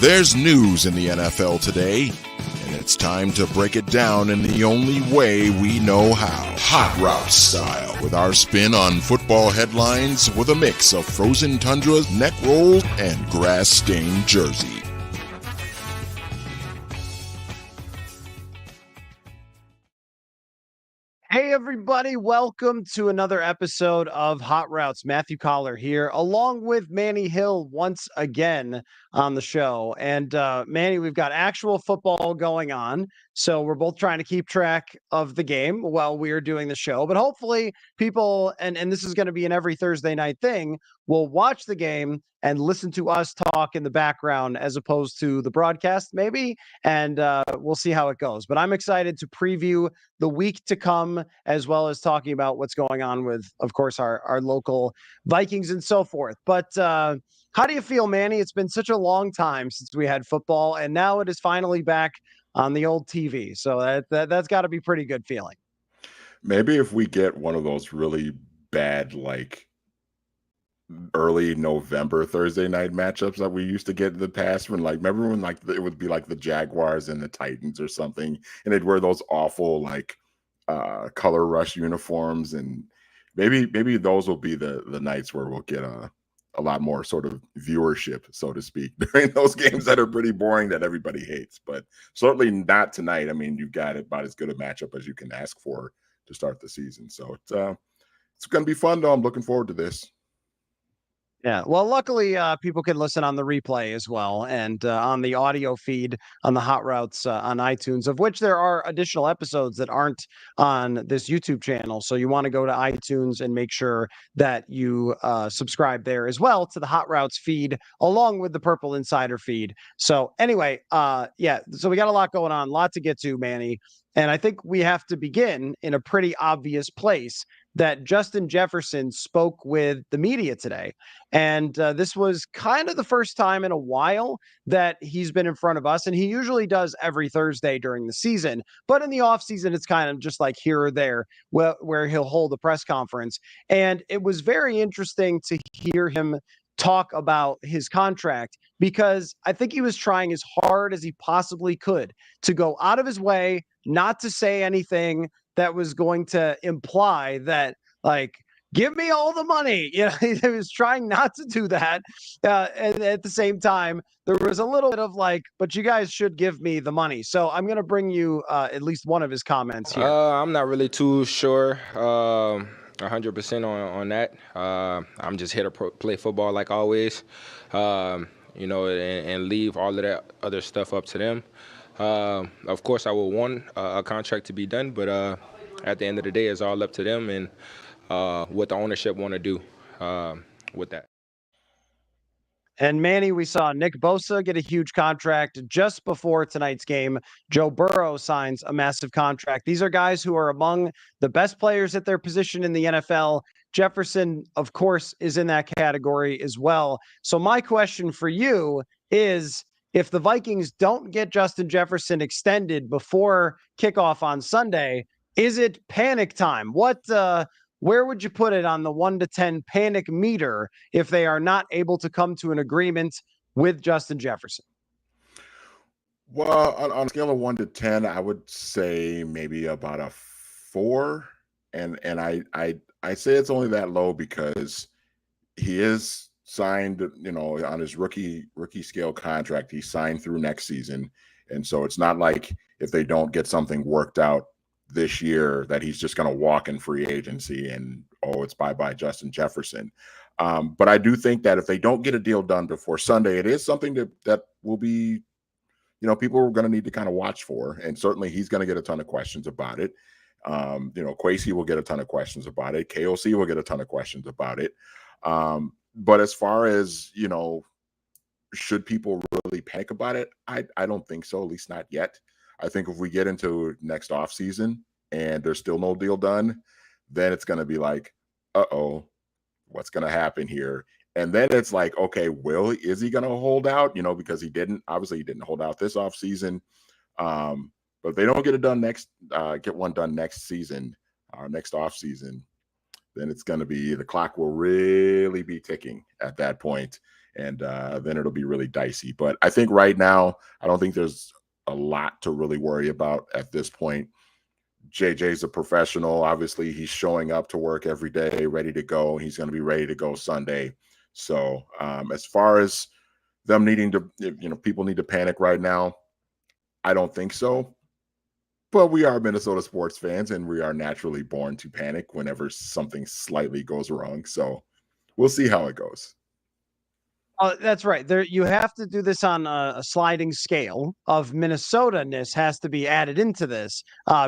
There's news in the NFL today, and it's time to break it down in the only way we know how. Hot Route style, with our spin on football headlines with a mix of frozen tundra, neck rolls, and grass-stained jersey. Hey everybody, welcome to another episode of Hot Routes. Matthew Coller here, along with Manny Hill once again on the show. And Manny, we've got actual football going on, so we're both trying to keep track of the game while we're doing the show. But hopefully people, and this is going to be an every Thursday night thing, will watch the game and listen to us talk in the background as opposed to the broadcast maybe, and we'll see how it goes. But I'm excited to preview the week to come, as well as talking about what's going on with, of course, our local Vikings and so forth. But how do you feel, Manny? It's been such a long time since we had football, and now it is finally back on the old TV. So that's got to be pretty good feeling. Maybe if we get one of those really bad, like early November Thursday night matchups that we used to get in the past, when remember when it would be like the Jaguars and the Titans or something, and they'd wear those awful color rush uniforms, and maybe those will be the nights where we'll get a lot more sort of viewership, so to speak, during those games that are pretty boring that everybody hates. But certainly not tonight. I mean, you've got about as good a matchup as you can ask for to start the season. So it's going to be fun, though. I'm looking forward to this. Yeah, well, luckily, people can listen on the replay as well, and on the audio feed on the Hot Routes on iTunes, of which there are additional episodes that aren't on this YouTube channel. So you want to go to iTunes and make sure that you subscribe there as well to the Hot Routes feed, along with the Purple Insider feed. So anyway, yeah, so we got a lot going on, a lot to get to, Manny. And I think we have to begin in a pretty obvious place, that Justin Jefferson spoke with the media today. And this was kind of the first time in a while that he's been in front of us. And he usually does every Thursday during the season. But in the offseason, it's kind of just like here or there where he'll hold a press conference. And it was very interesting to hear him talk about his contract, because I think he was trying as hard as he possibly could to go out of his way not to say anything that was going to imply that, like, give me all the money. You know, he was trying not to do that. And at the same time, there was a little bit of like, but you guys should give me the money. So I'm going to bring you at least one of his comments here. I'm not really too sure 100% on that. I'm just here to play football like always, and leave all of that other stuff up to them. Of course, I will want a contract to be done, but at the end of the day, it's all up to them and what the ownership want to do with that. And Manny, we saw Nick Bosa get a huge contract just before tonight's game. Joe Burrow signs a massive contract. These are guys who are among the best players at their position in the NFL. Jefferson, of course, is in that category as well. So my question for you is, if the Vikings don't get Justin Jefferson extended before kickoff on Sunday, is it panic time? Where would you put it on the 1 to 10 panic meter if they are not able to come to an agreement with Justin Jefferson? Well, on a scale of 1 to 10, I would say maybe about a 4. And I say it's only that low because he is signed, on his rookie scale contract. He's signed through next season. And so it's not like if they don't get something worked out this year that he's just going to walk in free agency and, it's bye-bye Justin Jefferson. But I do think that if they don't get a deal done before Sunday, it is something that will be, people are going to need to kind of watch for. And certainly he's going to get a ton of questions about it. Kwesi will get a ton of questions about it. KOC will get a ton of questions about it. But as far as, should people really panic about it? I don't think so, at least not yet. I think if we get into next offseason and there's still no deal done, then it's going to be like, what's going to happen here? And then it's like, okay, is he going to hold out? Because he didn't hold out this offseason. But if they don't get it done get one done next season, or next offseason, then it's going to be, the clock will really be ticking at that point. and then it'll be really dicey. But I think right now, I don't think there's a lot to really worry about at this point. JJ's a professional. Obviously, he's showing up to work every day, ready to go. He's going to be ready to go Sunday. So as far as them needing to, people need to panic right now, I don't think so. But we are Minnesota sports fans, and we are naturally born to panic whenever something slightly goes wrong. So we'll see how it goes. That's right. There, you have to do this on a sliding scale of Minnesota-ness has to be added into this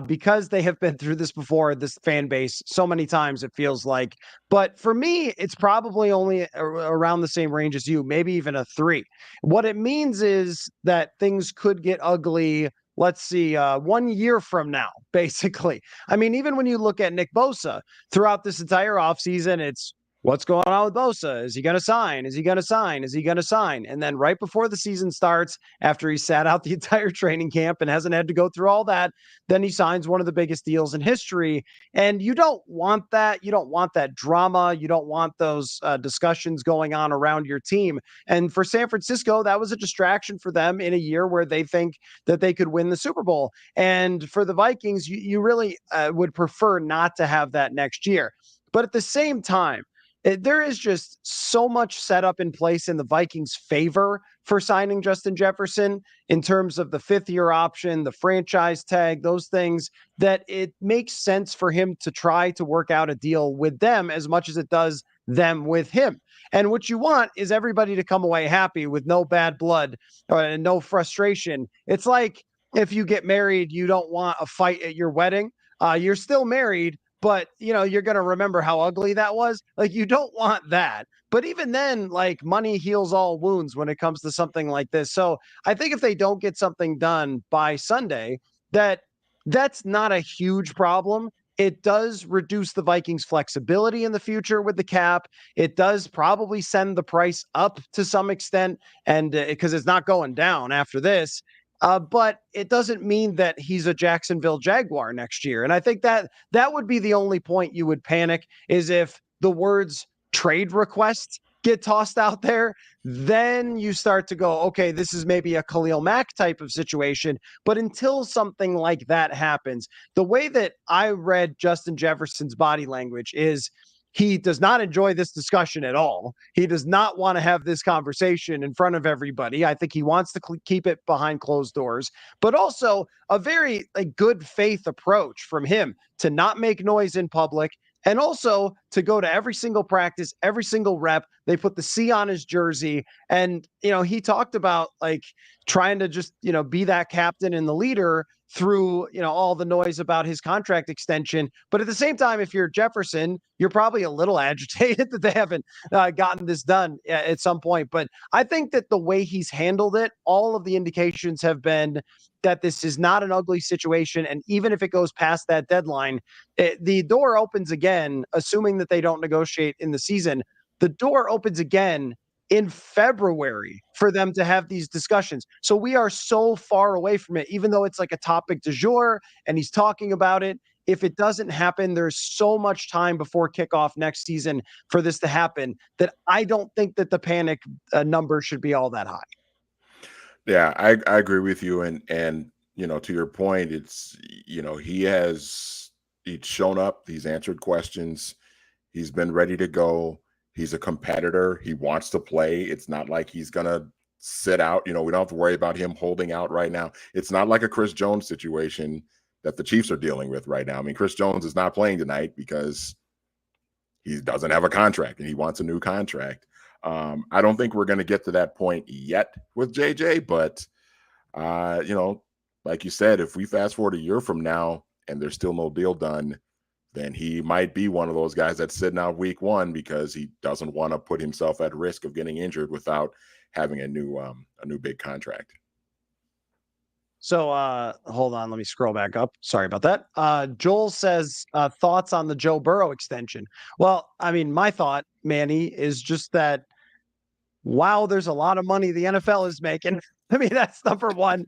because they have been through this before, this fan base, so many times it feels like. But for me, it's probably only around the same range as you, maybe even a 3. What it means is that things could get ugly. Let's see, 1 year from now, basically. I mean, even when you look at Nick Bosa throughout this entire offseason, it's what's going on with Bosa? Is he going to sign? Is he going to sign? Is he going to sign? And then right before the season starts, after he sat out the entire training camp and hasn't had to go through all that, then he signs one of the biggest deals in history. And you don't want that. You don't want that drama. You don't want those discussions going on around your team. And for San Francisco, that was a distraction for them in a year where they think that they could win the Super Bowl. And for the Vikings, you really would prefer not to have that next year. But at the same time, there is just so much set up in place in the Vikings' favor for signing Justin Jefferson in terms of the 5th-year option, the franchise tag, those things, that it makes sense for him to try to work out a deal with them as much as it does them with him. And what you want is everybody to come away happy with no bad blood and no frustration. It's like if you get married, you don't want a fight at your wedding. You're still married, but you're going to remember how ugly that was. Like, you don't want that. But even then, like, money heals all wounds when it comes to something like this. So I think if they don't get something done by Sunday, that's not a huge problem. It does reduce the Vikings' flexibility in the future with the cap. It does probably send the price up to some extent, and because it's not going down after this. But it doesn't mean that he's a Jacksonville Jaguar next year. And I think that would be the only point you would panic is if the words trade request get tossed out there, then you start to go, okay, this is maybe a Khalil Mack type of situation. But until something like that happens, the way that I read Justin Jefferson's body language is he does not enjoy this discussion at all. He does not want to have this conversation in front of everybody. I think he wants to keep it behind closed doors, but also a very good faith approach from him to not make noise in public and also to go to every single practice, every single rep. They put the C on his jersey. And, he talked about trying to just, be that captain and the leader through, all the noise about his contract extension. But at the same time, if you're Jefferson, you're probably a little agitated that they haven't gotten this done at some point. But I think that the way he's handled it, all of the indications have been that this is not an ugly situation. And even if it goes past that deadline, the door opens again, assuming that they don't negotiate in the season. The door opens again in February for them to have these discussions. So we are so far away from it, even though it's like a topic du jour and he's talking about it. If it doesn't happen, there's so much time before kickoff next season for this to happen that I don't think that the panic number should be all that high. Yeah, I agree with you. And to your point, it's, he's shown up, he's answered questions, he's been ready to go. He's a competitor. He wants to play. It's not like he's going to sit out. We don't have to worry about him holding out right now. It's not like a Chris Jones situation that the Chiefs are dealing with right now. I mean, Chris Jones is not playing tonight because he doesn't have a contract and he wants a new contract. I don't think we're going to get to that point yet with JJ, but, like you said, if we fast forward a year from now and there's still no deal done, then he might be one of those guys that's sitting out week 1 because he doesn't want to put himself at risk of getting injured without having a new big contract. So hold on, let me scroll back up. Sorry about that. Joel says thoughts on the Joe Burrow extension. Well, I mean, my thought, Manny, is just that, wow, there's a lot of money the NFL is making. I mean, that's number one.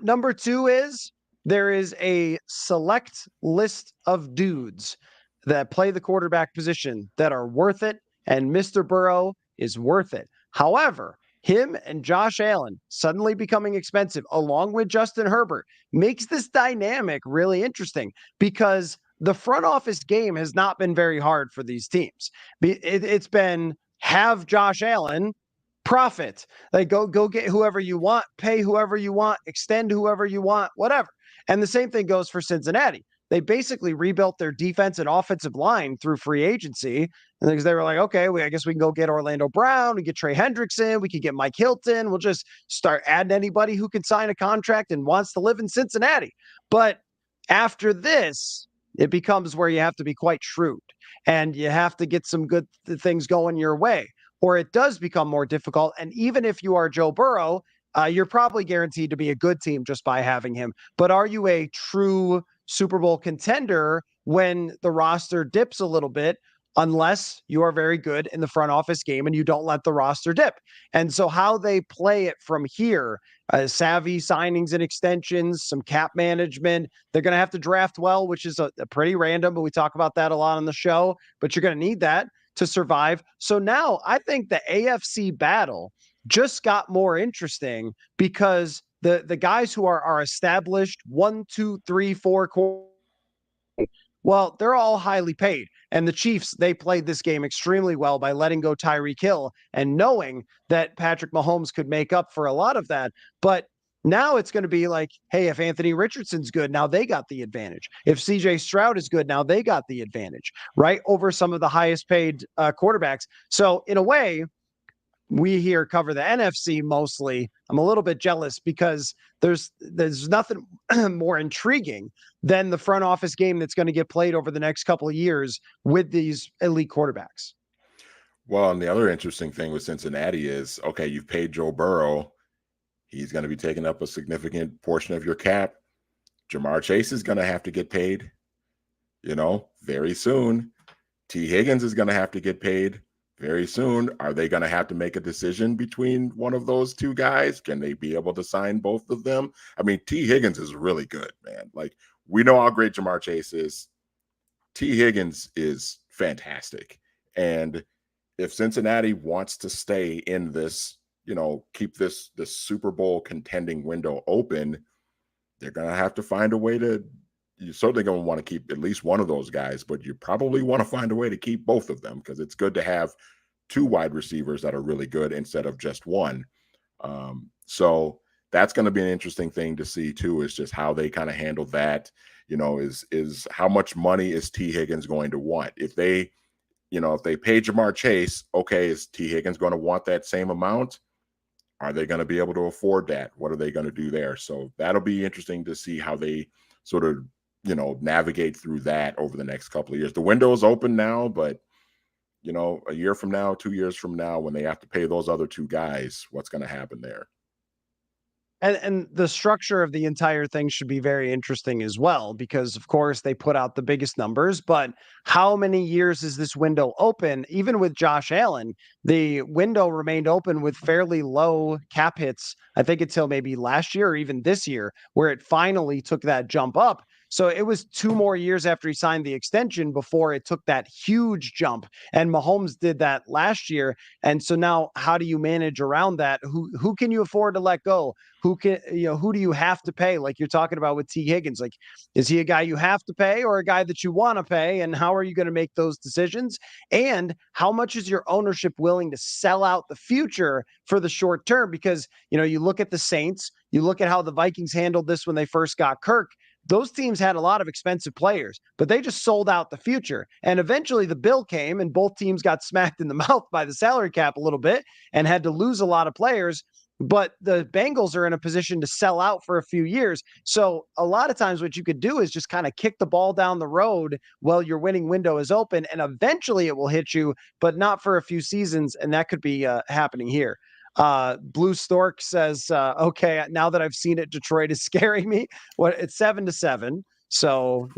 Number 2 is there is a select list of dudes that play the quarterback position that are worth it, and Mr. Burrow is worth it. However, him and Josh Allen suddenly becoming expensive, along with Justin Herbert, makes this dynamic really interesting because the front office game has not been very hard for these teams. It's been have Josh Allen profit, like go get whoever you want, pay whoever you want, extend whoever you want, whatever. And the same thing goes for Cincinnati. They basically rebuilt their defense and offensive line through free agency. And because they were like, okay, I guess we can go get Orlando Brown, we get Trey Hendrickson, we could get Mike Hilton. We'll just start adding anybody who can sign a contract and wants to live in Cincinnati. But after this, it becomes where you have to be quite shrewd and you have to get some good things going your way, or it does become more difficult. And even if you are Joe Burrow, you're probably guaranteed to be a good team just by having him. But are you a true Super Bowl contender when the roster dips a little bit, unless you are very good in the front office game and you don't let the roster dip? And so how they play it from here, savvy signings and extensions, some cap management. They're going to have to draft well, which is a pretty random, but we talk about that a lot on the show, but you're going to need that to survive. So now I think the AFC battle just got more interesting because the guys who are established 1, 2, 3, 4, well, they're all highly paid. And the Chiefs, they played this game extremely well by letting go Tyreek Hill and knowing that Patrick Mahomes could make up for a lot of that. But now it's going to be like, hey, if Anthony Richardson's good, now they got the advantage. If CJ Stroud is good, now they got the advantage, right? Over some of the highest paid quarterbacks. So in a way, we here cover the NFC mostly. I'm a little bit jealous because there's nothing more intriguing than the front office game that's going to get played over the next couple of years with these elite quarterbacks. Well, and the other interesting thing with Cincinnati is, okay, you've paid Joe Burrow. He's going to be taking up a significant portion of your cap. Jamar Chase is going to have to get paid, very soon. T. Higgins is going to have to get paid very soon. Are they going to have to make a decision between one of those two guys? Can they be able to sign both of them? I mean, T. Higgins is really good, man. Like, we know how great Jamar Chase is. T. Higgins is fantastic. And if Cincinnati wants to stay in this, keep this Super Bowl contending window open, they're going to have to find a way to, you're certainly going to want to keep at least one of those guys, but you probably want to find a way to keep both of them because it's good to have two wide receivers that are really good instead of just one. So that's going to be an interesting thing to see too, is just how they kind of handle that, is how much money is T. Higgins going to want? If they pay Jamar Chase, okay, is T. Higgins going to want that same amount? Are they going to be able to afford that? What are they going to do there? So that'll be interesting to see how they sort of, navigate through that over the next couple of years. The window is open now, but, a year from now, 2 years from now, when they have to pay those other two guys, what's going to happen there? And the structure of the entire thing should be very interesting as well, because of course they put out the biggest numbers, but how many years is this window open? Even with Josh Allen, the window remained open with fairly low cap hits, I think until maybe last year or even this year, where it finally took that jump up. So it was 2 more years after he signed the extension before it took that huge jump. And Mahomes did that last year. And so now how do you manage around that? Who can you afford to let go? Who do you have to pay? Like you're talking about with T. Higgins, like, is he a guy you have to pay or a guy that you want to pay? And how are you going to make those decisions? And how much is your ownership willing to sell out the future for the short term? Because, you look at the Saints, you look at how the Vikings handled this when they first got Kirk. Those teams had a lot of expensive players, but they just sold out the future. And eventually the bill came and both teams got smacked in the mouth by the salary cap a little bit and had to lose a lot of players. But the Bengals are in a position to sell out for a few years. So a lot of times what you could do is just kind of kick the ball down the road while your winning window is open, and eventually it will hit you, but not for a few seasons. And that could be happening here. Blue Stork says, okay, now that I've seen it, Detroit is scaring me. It's 7-7. So,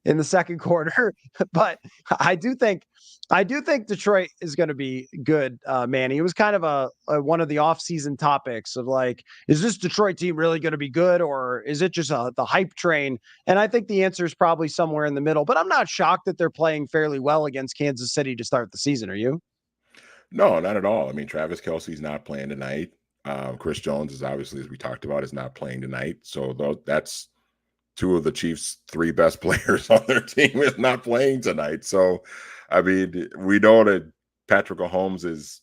in the second quarter, but I do think Detroit is going to be good, Manny. It was kind of a one of the off-season topics of like, is this Detroit team really going to be good, or is it just the hype train? And I think the answer is probably somewhere in the middle, but I'm not shocked that they're playing fairly well against Kansas City to start the season. Are you? No, not at all. I mean, Travis Kelce's not playing tonight. Chris Jones is obviously, as we talked about, is not playing tonight. So that's two of the Chiefs' three best players on their team is not playing tonight. So, I mean, we know that Patrick Mahomes is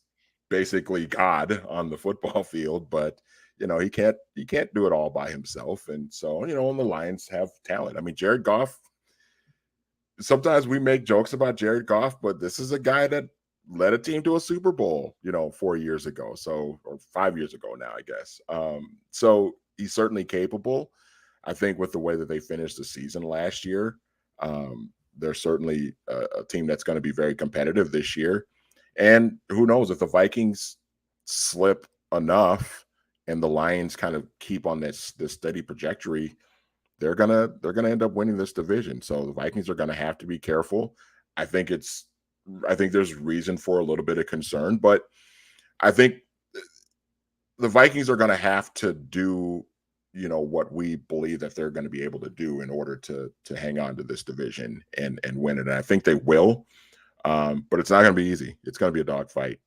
basically God on the football field, but he can't do it all by himself. And so, and the Lions have talent. I mean, Jared Goff. Sometimes we make jokes about Jared Goff, but this is a guy that led a team to a Super Bowl, 4 years ago. So, or 5 years ago now, I guess. So he's certainly capable. I think with the way that they finished the season last year, they're certainly a team that's going to be very competitive this year. And who knows, if the Vikings slip enough and the Lions kind of keep on this steady trajectory, they're gonna end up winning this division. So the Vikings are gonna have to be careful. I think there's reason for a little bit of concern, but I think the Vikings are gonna have to do what we believe that they're going to be able to do in order to hang on to this division and win it. And I think they will, but it's not going to be easy. It's going to be a dogfight.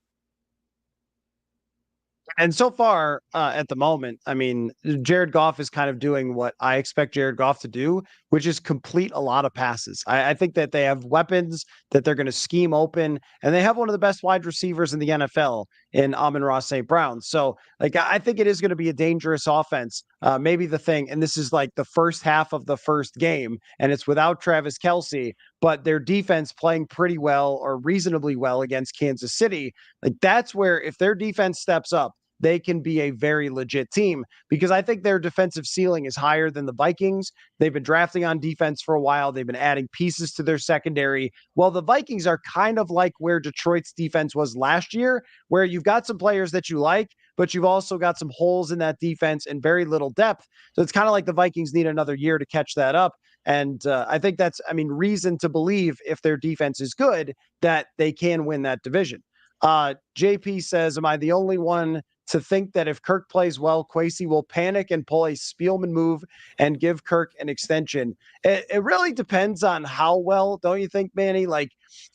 And so far, at the moment, I mean, Jared Goff is kind of doing what I expect Jared Goff to do, which is complete a lot of passes. I think that they have weapons that they're going to scheme open, and they have one of the best wide receivers in the NFL in Amon-Ra St. Brown. So, I think it is going to be a dangerous offense. Maybe the thing, and this is like the first half of the first game, and it's without Travis Kelce, but their defense playing pretty well or reasonably well against Kansas City. That's where, if their defense steps up, they can be a very legit team, because I think their defensive ceiling is higher than the Vikings. They've been drafting on defense for a while. They've been adding pieces to their secondary. Well, the Vikings are kind of like where Detroit's defense was last year, where you've got some players that you like, but you've also got some holes in that defense and very little depth. So it's kind of like the Vikings need another year to catch that up. And I think that's, reason to believe, if their defense is good, that they can win that division. JP says, am I the only one to think that if Kirk plays well, Kwesi will panic and pull a Spielman move and give Kirk an extension? It really depends on how well, don't you think, Manny?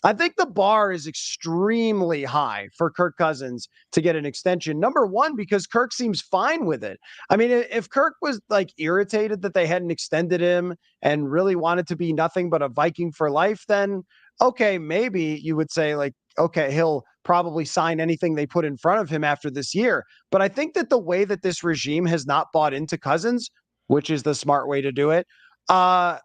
I think the bar is extremely high for Kirk Cousins to get an extension. Number one, because Kirk seems fine with it. If Kirk was irritated that they hadn't extended him and really wanted to be nothing but a Viking for life, then okay, maybe you would say okay, he'll probably sign anything they put in front of him after this year. But I think that the way that this regime has not bought into Cousins, which is the smart way to do it, to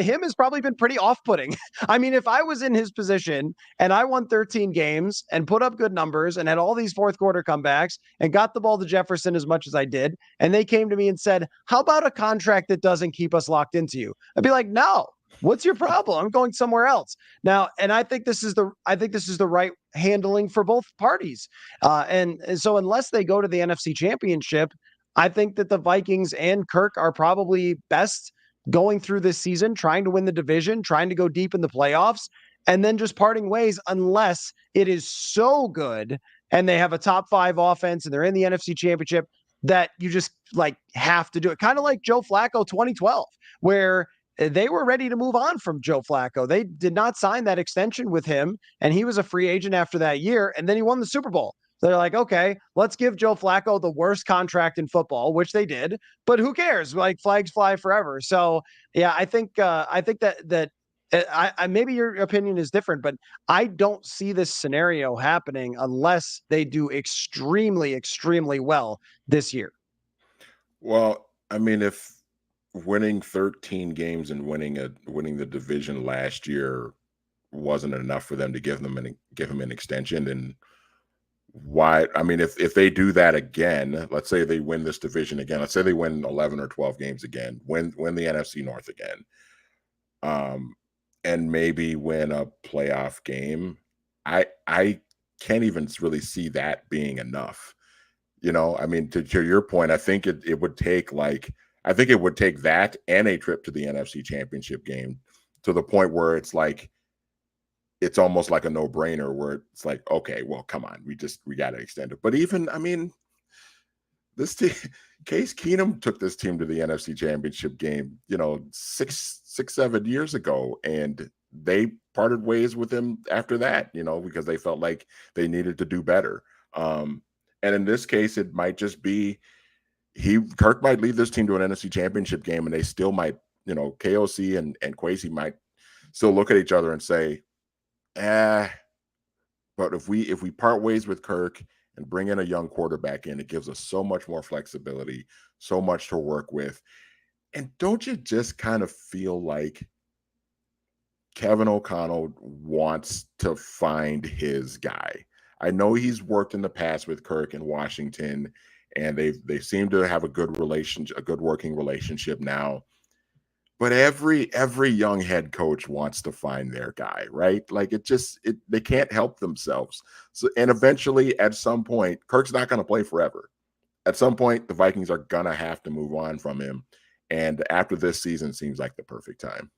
him has probably been pretty off-putting. If I was in his position and I won 13 games and put up good numbers and had all these fourth quarter comebacks and got the ball to Jefferson as much as I did, and they came to me and said, how about a contract that doesn't keep us locked into you? I'd be like, no. What's your problem? I'm going somewhere else now. And I think this is the right handling for both parties. And so unless they go to the NFC Championship, I think that the Vikings and Kirk are probably best going through this season, trying to win the division, trying to go deep in the playoffs, and then just parting ways, unless it is so good and they have a top 5 offense and they're in the NFC Championship that you just have to do it. Kind of like Joe Flacco 2012, where they were ready to move on from Joe Flacco. They did not sign that extension with him, and he was a free agent after that year, and then he won the Super Bowl. So they're like, okay, let's give Joe Flacco the worst contract in football, which they did, but who cares? Flags fly forever. So yeah, I think that maybe your opinion is different, but I don't see this scenario happening unless they do extremely, extremely well this year. Well, if winning 13 games and winning the division last year wasn't enough for them to give him an extension, and why? If they do that again, let's say they win this division again, let's say they win 11 or 12 games again, win the NFC North again, and maybe win a playoff game, I can't even really see that being enough. To your point, I think it would take that and a trip to the NFC Championship game to the point where it's almost like a no-brainer, where it's like, okay, well, come on, we got to extend it. But even, this team, Case Keenum took this team to the NFC Championship game, 6-7 years ago, and they parted ways with him after that, because they felt like they needed to do better. And in this case, it might just be Kirk might lead this team to an NFC Championship game, and they still might, KOC and Kwesi might still look at each other and say, but if we part ways with Kirk and bring in a young quarterback in, it gives us so much more flexibility, so much to work with. And don't you just kind of feel like Kevin O'Connell wants to find his guy? I know he's worked in the past with Kirk in Washington, and they seem to have a good working relationship now. But every young head coach wants to find their guy, right? Like they can't help themselves. So, and eventually, at some point, Kirk's not going to play forever. At some point, the Vikings are going to have to move on from him. And after this season seems like the perfect time.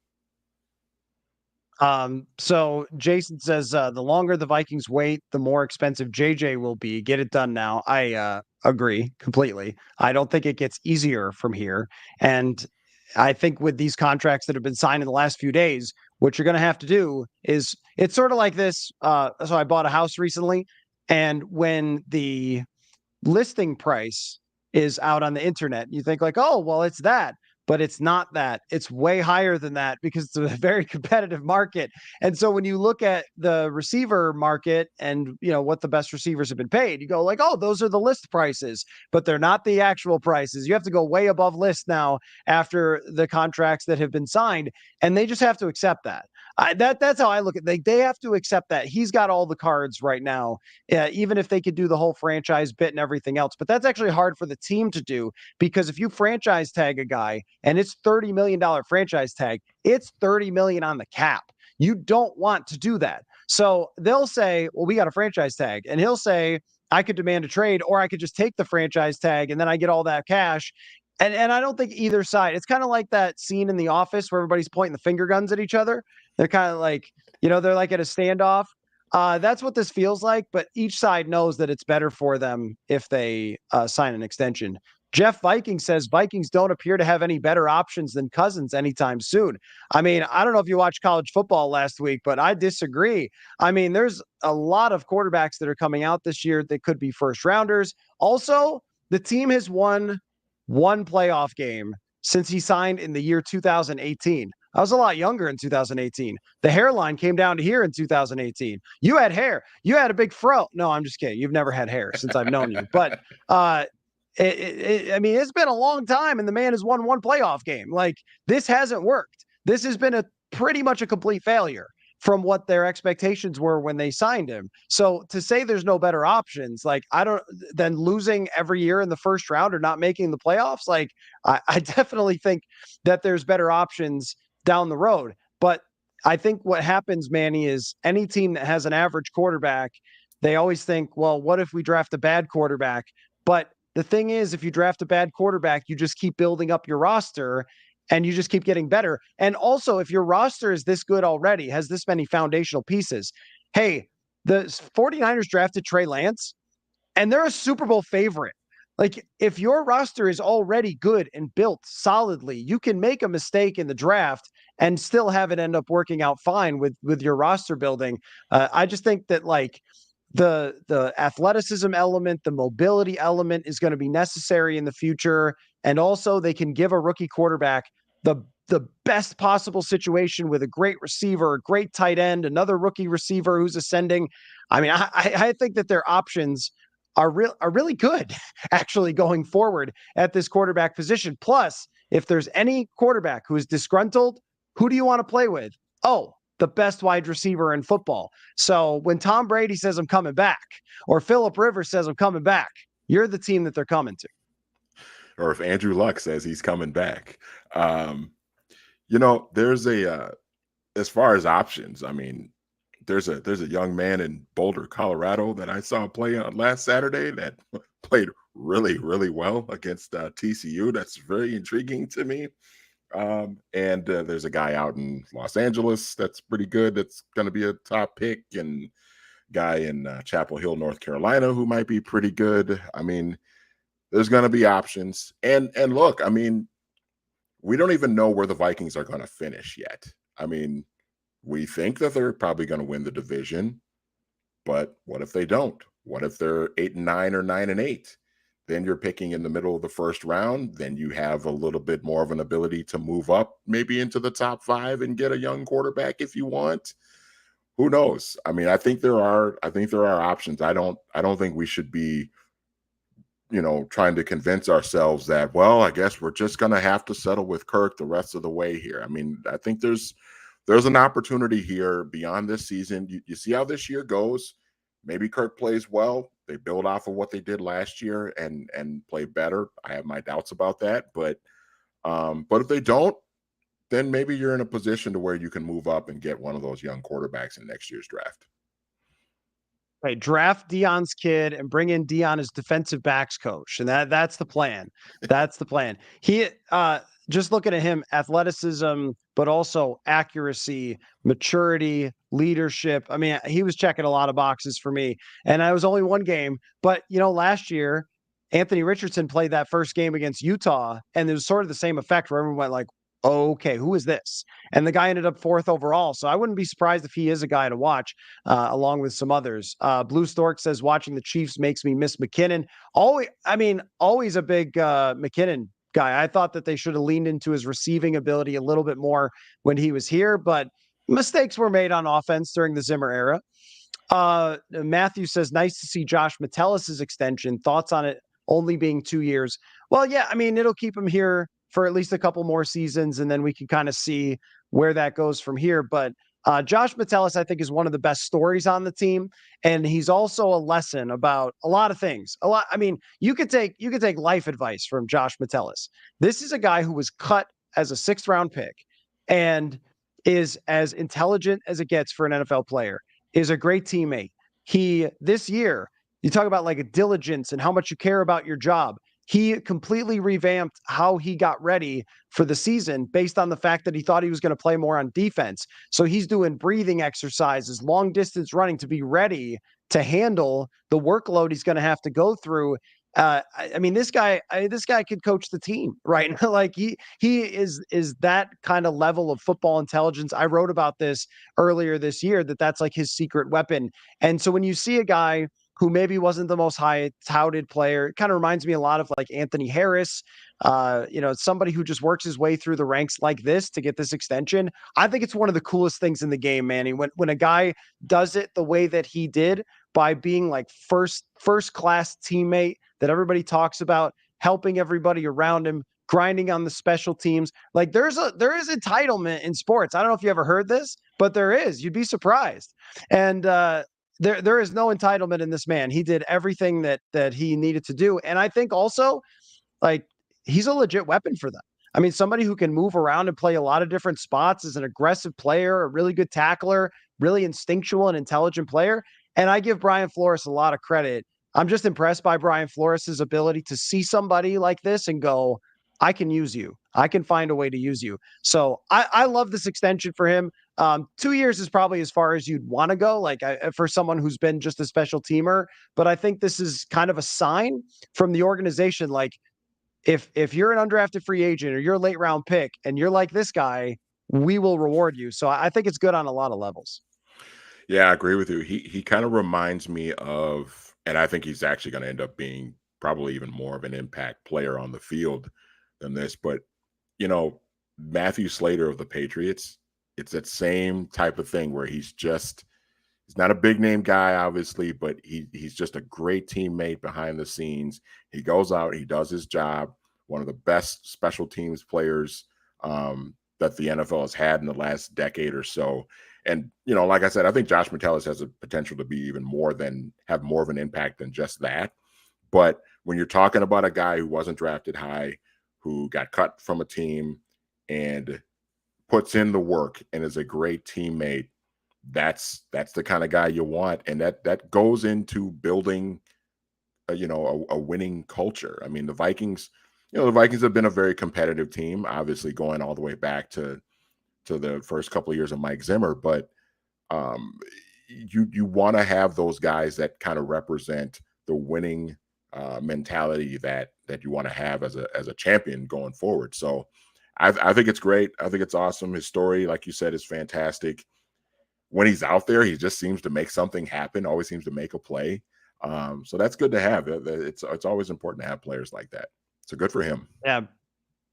So Jason says, the longer the Vikings wait, the more expensive JJ will be. Get it done now. I agree completely. I don't think it gets easier from here. And I think with these contracts that have been signed in the last few days, what you're going to have to do is it's sort of like this. So I bought a house recently, and when the listing price is out on the internet, you think like, oh, well, it's that. But it's not that. It's way higher than that because it's a very competitive market. And so when you look at the receiver market and, what the best receivers have been paid, you go like, oh, those are the list prices, but they're not the actual prices. You have to go way above list now after the contracts that have been signed, and they just have to accept that. That's how I look at it. They have to accept that he's got all the cards right now, even if they could do the whole franchise bit and everything else. But that's actually hard for the team to do, because if you franchise tag a guy and it's $30 million franchise tag, it's $30 million on the cap. You don't want to do that. So they'll say, well, we got a franchise tag. And he'll say, I could demand a trade, or I could just take the franchise tag and then I get all that cash. And I don't think either side, it's kind of like that scene in The Office where everybody's pointing the finger guns at each other. They're kind of like, they're like at a standoff. That's what this feels like, but each side knows that it's better for them if they sign an extension. Jeff Viking says Vikings don't appear to have any better options than Cousins anytime soon. I mean, I don't know if you watched college football last week, but I disagree. I mean, there's a lot of quarterbacks that are coming out this year that could be first rounders. Also, the team has won one playoff game since he signed in the year 2018. I was a lot younger in 2018. The hairline came down to here in 2018. You had hair. You had a big fro. No, I'm just kidding. You've never had hair since I've known you. But I mean, it's been a long time, and the man has won one playoff game. Like, this hasn't worked. This has been pretty much a complete failure from what their expectations were when they signed him. So to say there's no better options, like, than losing every year in the first round or not making the playoffs, like, I definitely think that there's better options down the road. But I think what happens, Manny, is any team that has an average quarterback, they always think, well, what if we draft a bad quarterback? But the thing is, if you draft a bad quarterback, you just keep building up your roster and you just keep getting better. And also, if your roster is this good already, has this many foundational pieces, hey, the 49ers drafted Trey Lance, and they're a Super Bowl favorite. Like, if your roster is already good and built solidly, you can make a mistake in the draft and still have it end up working out fine with your roster building. I just think that, like, the athleticism element, the mobility element is going to be necessary in the future. And also, they can give a rookie quarterback the best possible situation with a great receiver, a great tight end, another rookie receiver who's ascending. I mean, I think that their options are really good, actually, going forward at this quarterback position. Plus, if there's any quarterback who is disgruntled, who do you want to play with? Oh, the best wide receiver in football. So when Tom Brady says, I'm coming back, or Phillip Rivers says, I'm coming back, you're the team that they're coming to. Or if Andrew Luck says he's coming back. There's as far as options, I mean, there's a young man in Boulder, Colorado that I saw play on last Saturday that played really, really well against TCU. That's very intriguing to me. And there's a guy out in Los Angeles that's pretty good. That's going to be a top pick, and guy in Chapel Hill, North Carolina, who might be pretty good. I mean, there's going to be options. And look, I mean, we don't even know where the Vikings are going to finish yet. I mean, we think that they're probably going to win the division, but what if they don't? What if they're 8-9 or 9-8? Then you're picking in the middle of the first round. Then you have a little bit more of an ability to move up maybe into the top 5 and get a young quarterback if you want. Who knows? I mean, I think there are options. I don't think we should be, trying to convince ourselves that, well, I guess we're just going to have to settle with Kirk the rest of the way here. I mean, I think there's an opportunity here beyond this season. You see how this year goes. Maybe Kirk plays well. They build off of what they did last year and play better. I have my doubts about that, but if they don't, then maybe you're in a position to where you can move up and get one of those young quarterbacks in next year's draft. Right, draft Deion's kid and bring in Deion as defensive backs coach, and that's the plan. That's the plan. He just looking at him, athleticism, but also accuracy, maturity, leadership. I mean, he was checking a lot of boxes for me. And I was only one game, but last year, Anthony Richardson played that first game against Utah, and it was sort of the same effect where everyone went like, oh, okay, who is this? And the guy ended up 4th overall. So I wouldn't be surprised if he is a guy to watch along with some others. Blue Stork says watching the Chiefs makes me miss McKinnon. Always a big McKinnon guy. I thought that they should have leaned into his receiving ability a little bit more when he was here, but mistakes were made on offense during the Zimmer era. Matthew says, nice to see Josh Metellus' extension. Thoughts on it only being 2 years? Well, yeah, I mean, it'll keep him here for at least a couple more seasons, and then we can kind of see where that goes from here. But Josh Metellus, I think, is one of the best stories on the team, and he's also a lesson about a lot of things. I mean, you could take life advice from Josh Metellus. This is a guy who was cut as a 6th-round pick and is as intelligent as it gets for an NFL player, is a great teammate. This year, you talk about like a diligence and how much you care about your job. He completely revamped how he got ready for the season based on the fact that he thought he was going to play more on defense. So he's doing breathing exercises, long distance running to be ready to handle the workload he's going to have to go through. I mean, this guy could coach the team, right? Like he is that kind of level of football intelligence. I wrote about this earlier this year, that's like his secret weapon. And so when you see a guy who maybe wasn't the most high touted player, it kind of reminds me a lot of like Anthony Harris, somebody who just works his way through the ranks like this to get this extension. I think it's one of the coolest things in the game, Manny, when a guy does it the way that he did by being like first class teammate that everybody talks about, helping everybody around him, grinding on the special teams. Like there is entitlement in sports. I don't know if you ever heard this, but there is. You'd be surprised. And there is no entitlement in this man. He did everything that he needed to do. And I think also, like, he's a legit weapon for them. I mean, somebody who can move around and play a lot of different spots, is an aggressive player, a really good tackler, really instinctual and intelligent player. And I give Brian Flores a lot of credit. I'm just impressed by Brian Flores' ability to see somebody like this and go, I can use you. I can find a way to use you. So I love this extension for him. 2 years is probably as far as you'd want to go, like for someone who's been just a special teamer. But I think this is kind of a sign from the organization. Like if you're an undrafted free agent or you're a late round pick and you're like this guy, we will reward you. So I think it's good on a lot of levels. Yeah, I agree with you. He kind of reminds me of, and I think he's actually going to end up being probably even more of an impact player on the field than this. But, Matthew Slater of the Patriots, it's that same type of thing where he's not a big name guy, obviously, but he's just a great teammate behind the scenes. He goes out, he does his job. One of the best special teams players that the NFL has had in the last decade or so. And, like I said, I think Josh Metellus has a potential to be have more of an impact than just that. But when you're talking about a guy who wasn't drafted high, who got cut from a team and puts in the work and is a great teammate, that's the kind of guy you want. And that goes into building a winning culture. I mean, the Vikings have been a very competitive team, obviously going all the way back to the first couple of years of Mike Zimmer, but you want to have those guys that kind of represent the winning mentality that you want to have as a champion going forward. So I think it's great. I think it's awesome. His story, like you said, is fantastic. when he's out there, he just seems to make something happen, always seems to make a play. So that's good to have. It's always important to have players like that. So good for him. Yeah.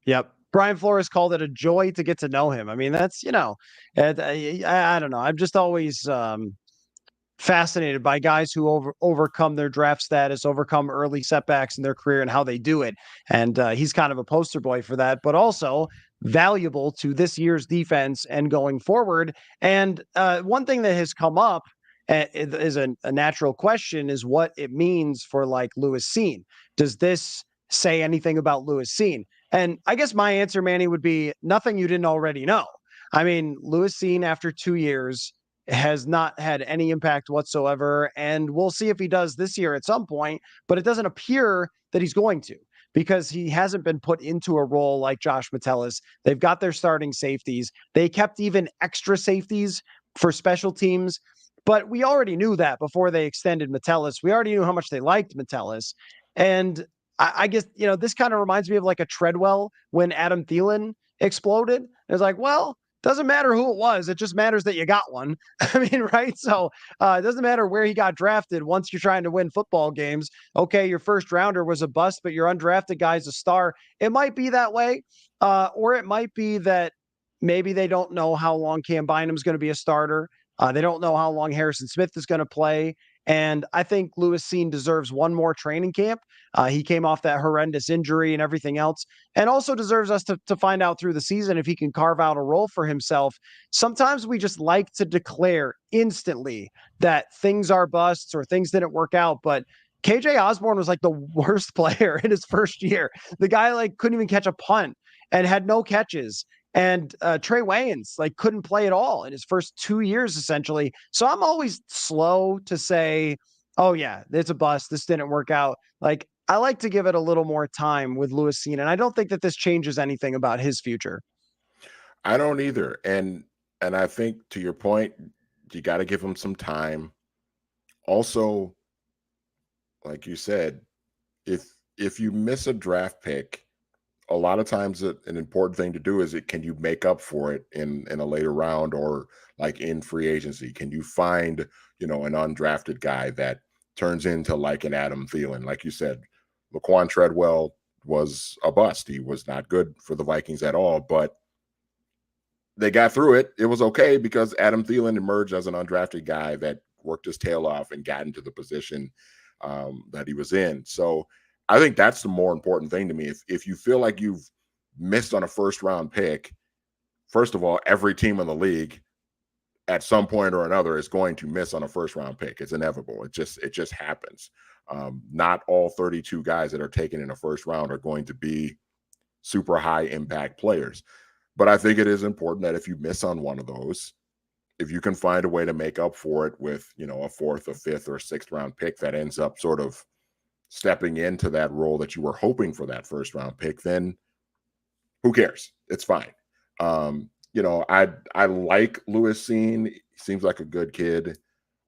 Yep. Brian Flores called it a joy to get to know him. I mean, that's, I don't know. I'm just always fascinated by guys who overcome their draft status, overcome early setbacks in their career and how they do it. And he's kind of a poster boy for that, but also valuable to this year's defense and going forward. And one thing that has come up is a natural question is what it means for like Lewis Cine. Does this say anything about Lewis Cine? And I guess my answer, Manny, would be nothing you didn't already know. I mean, Lewis Cine after 2 years has not had any impact whatsoever. And we'll see if he does this year at some point, but it doesn't appear that he's going to because he hasn't been put into a role like Josh Metellus. They've got their starting safeties. They kept even extra safeties for special teams, but we already knew that before they extended Metellus. We already knew how much they liked Metellus. And I guess, this kind of reminds me of like a Treadwell when Adam Thielen exploded. It's like, well, doesn't matter who it was. It just matters that you got one. I mean, right? So it doesn't matter where he got drafted once you're trying to win football games. Okay, your first rounder was a bust, but your undrafted guy's a star. It might be that way. Or it might be that maybe they don't know how long Cam Bynum's going to be a starter. They don't know how long Harrison Smith is going to play. And I think Lewis Cine deserves one more training camp. He came off that horrendous injury and everything else, and also deserves us to find out through the season if he can carve out a role for himself. Sometimes we just like to declare instantly that things are busts or things didn't work out, but KJ Osborne was like the worst player in his first year. The guy like couldn't even catch a punt and had no catches. And Trey Wayans like couldn't play at all in his first 2 years, essentially. So I'm always slow to say, oh yeah, it's a bust. This didn't work out. Like I like to give it a little more time with Lewis Cine. And I don't think that this changes anything about his future. I don't either. And I think to your point, you got to give him some time. Also, like you said, if you miss a draft pick, a lot of times an important thing to do is can you make up for it in a later round or like in free agency? Can you find, an undrafted guy that turns into like an Adam Thielen? Like you said, Laquan Treadwell was a bust. He was not good for the Vikings at all, but they got through it. It was okay because Adam Thielen emerged as an undrafted guy that worked his tail off and got into the position that he was in. So I think that's the more important thing to me. If you feel like you've missed on a first round pick, first of all, every team in the league at some point or another is going to miss on a first round pick. It's inevitable. It just happens. Not all 32 guys that are taken in a first round are going to be super high impact players. But I think it is important that if you miss on one of those, if you can find a way to make up for it with, a fourth, a fifth, or a sixth round pick that ends up sort of stepping into that role that you were hoping for that first round pick, then who cares? It's fine. I like Lewis Cine. He seems like a good kid.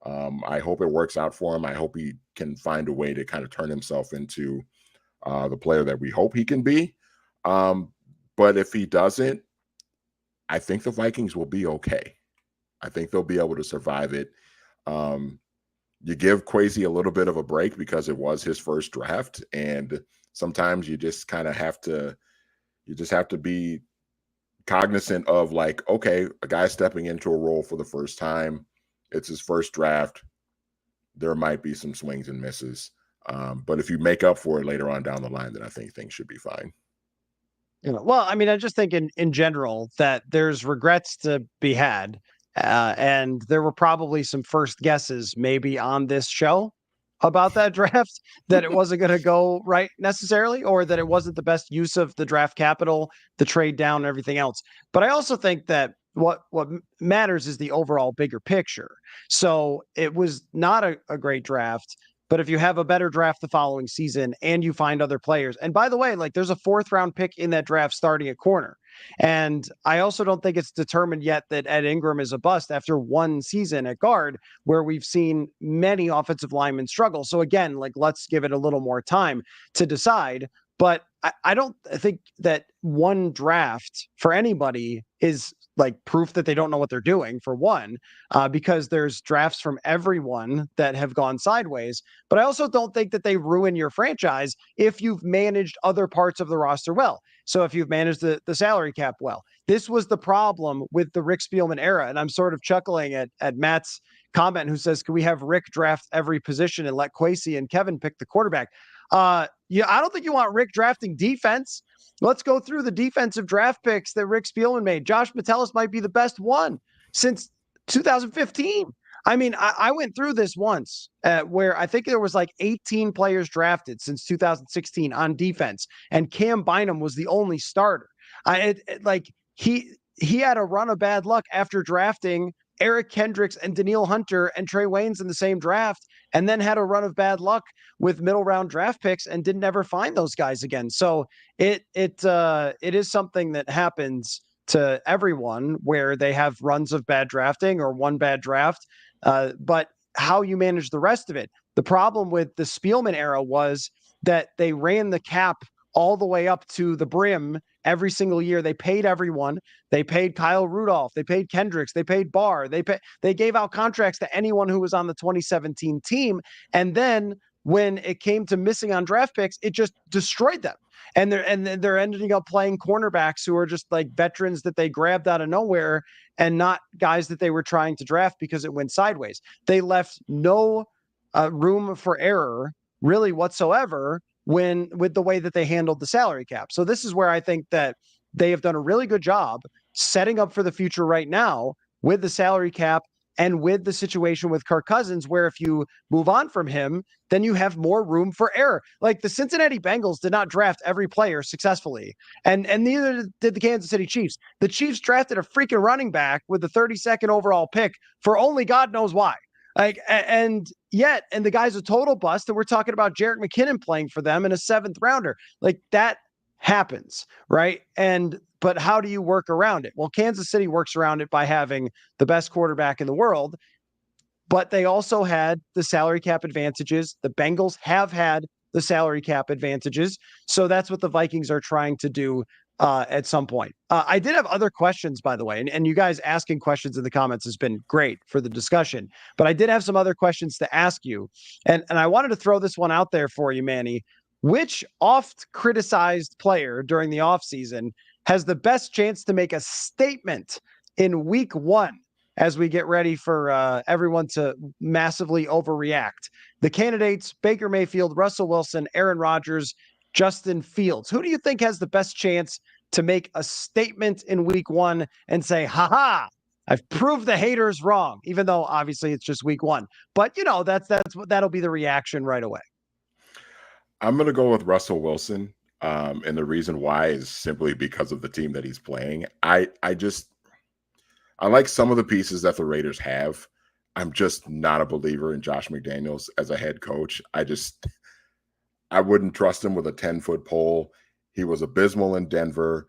I hope it works out for him. I hope he can find a way to kind of turn himself into the player that we hope he can be. But if he doesn't, I think the Vikings will be okay. I think they'll be able to survive it. You give Kwesi a little bit of a break because it was his first draft. And sometimes you just kind of have to be cognizant of like, okay, a guy stepping into a role for the first time. It's his first draft. There might be some swings and misses. But if you make up for it later on down the line, then I think things should be fine. Well, I mean, I just think in general that there's regrets to be had. And there were probably some first guesses maybe on this show about that draft that it wasn't going to go right necessarily, or that it wasn't the best use of the draft capital, the trade down and everything else. But I also think that what matters is the overall bigger picture. So it was not a great draft, but if you have a better draft the following season and you find other players, and by the way, like there's a 4th round pick in that draft starting at corner. And I also don't think it's determined yet that Ed Ingram is a bust after one season at guard, where we've seen many offensive linemen struggle. So again, like let's give it a little more time to decide. But I don't think that one draft for anybody is like proof that they don't know what they're doing, for one, because there's drafts from everyone that have gone sideways. But I also don't think that they ruin your franchise if you've managed other parts of the roster well. So if you've managed the salary cap well. This was the problem with the Rick Spielman era. And I'm sort of chuckling at Matt's comment, who says, can we have Rick draft every position and let Kwesi and Kevin pick the quarterback? Yeah, I don't think you want Rick drafting defense. Let's go through the defensive draft picks that Rick Spielman made. Josh Metellus might be the best one since 2015. I mean, I went through this once where I think there was like 18 players drafted since 2016 on defense, and Cam Bynum was the only starter. He had a run of bad luck after drafting Eric Kendricks and Daniil Hunter and Trey Waynes in the same draft, and then had a run of bad luck with middle round draft picks and didn't ever find those guys again. So it is something that happens to everyone where they have runs of bad drafting or one bad draft, but how you manage the rest of it. The problem with the Spielman era was that they ran the cap all the way up to the brim every single year. They paid everyone. They paid Kyle Rudolph. They paid Kendricks. They paid Barr. They gave out contracts to anyone who was on the 2017 team. And then when it came to missing on draft picks, it just destroyed them. And they're ending up playing cornerbacks who are just like veterans that they grabbed out of nowhere, and not guys that they were trying to draft because it went sideways. They left no room for error really whatsoever with the way that they handled the salary cap. So this is where I think that they have done a really good job setting up for the future right now with the salary cap and with the situation with Kirk Cousins, where if you move on from him, then you have more room for error. Like the Cincinnati Bengals did not draft every player successfully, and neither did the Kansas City Chiefs. The Chiefs drafted a freaking running back with the 32nd overall pick for only God knows why. And the guy's a total bust. And we're talking about Jerick McKinnon playing for them in a 7th rounder. Like that happens, right? But how do you work around it? Well, Kansas City works around it by having the best quarterback in the world, but they also had the salary cap advantages. The Bengals have had the salary cap advantages. So that's what the Vikings are trying to do at some point. I did have other questions, by the way, and you guys asking questions in the comments has been great for the discussion, but I did have some other questions to ask you. And I wanted to throw this one out there for you, Manny. Which oft criticized player during the offseason has the best chance to make a statement in week 1 as we get ready for everyone to massively overreact? The candidates: Baker Mayfield, Russell Wilson, Aaron Rodgers, Justin Fields. Who do you think has the best chance to make a statement in week 1 and say, ha, I've proved the haters wrong, even though obviously it's just week 1, but that'll be the reaction right away. I'm going to go with Russell Wilson. And the reason why is simply because of the team that he's playing. I like some of the pieces that the Raiders have. I'm just not a believer in Josh McDaniels as a head coach. I wouldn't trust him with a 10-foot pole. He was abysmal in Denver.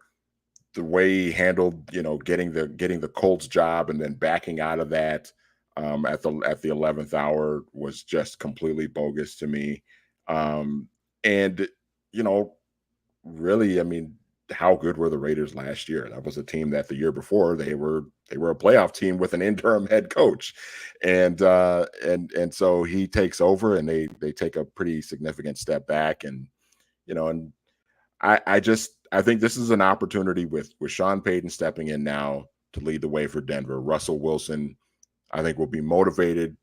The way he handled, getting the Colts job and then backing out of that at the 11th hour was just completely bogus to me. Really, I mean, how good were the Raiders last year? That was a team that the year before they were a playoff team with an interim head coach, and so he takes over and they take a pretty significant step back, and I think this is an opportunity with Sean Payton stepping in now to lead the way for Denver. Russell Wilson, I think, will be motivated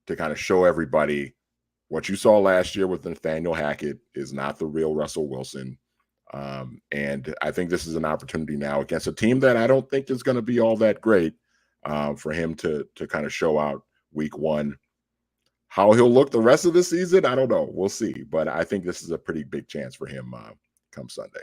to kind of show everybody what you saw last year with Nathaniel Hackett is not the real Russell Wilson. And I think this is an opportunity now against a team that I don't think is going to be all that great for him to kind of show out week 1. How he'll look the rest of the season, I don't know. We'll see. But I think this is a pretty big chance for him come Sunday.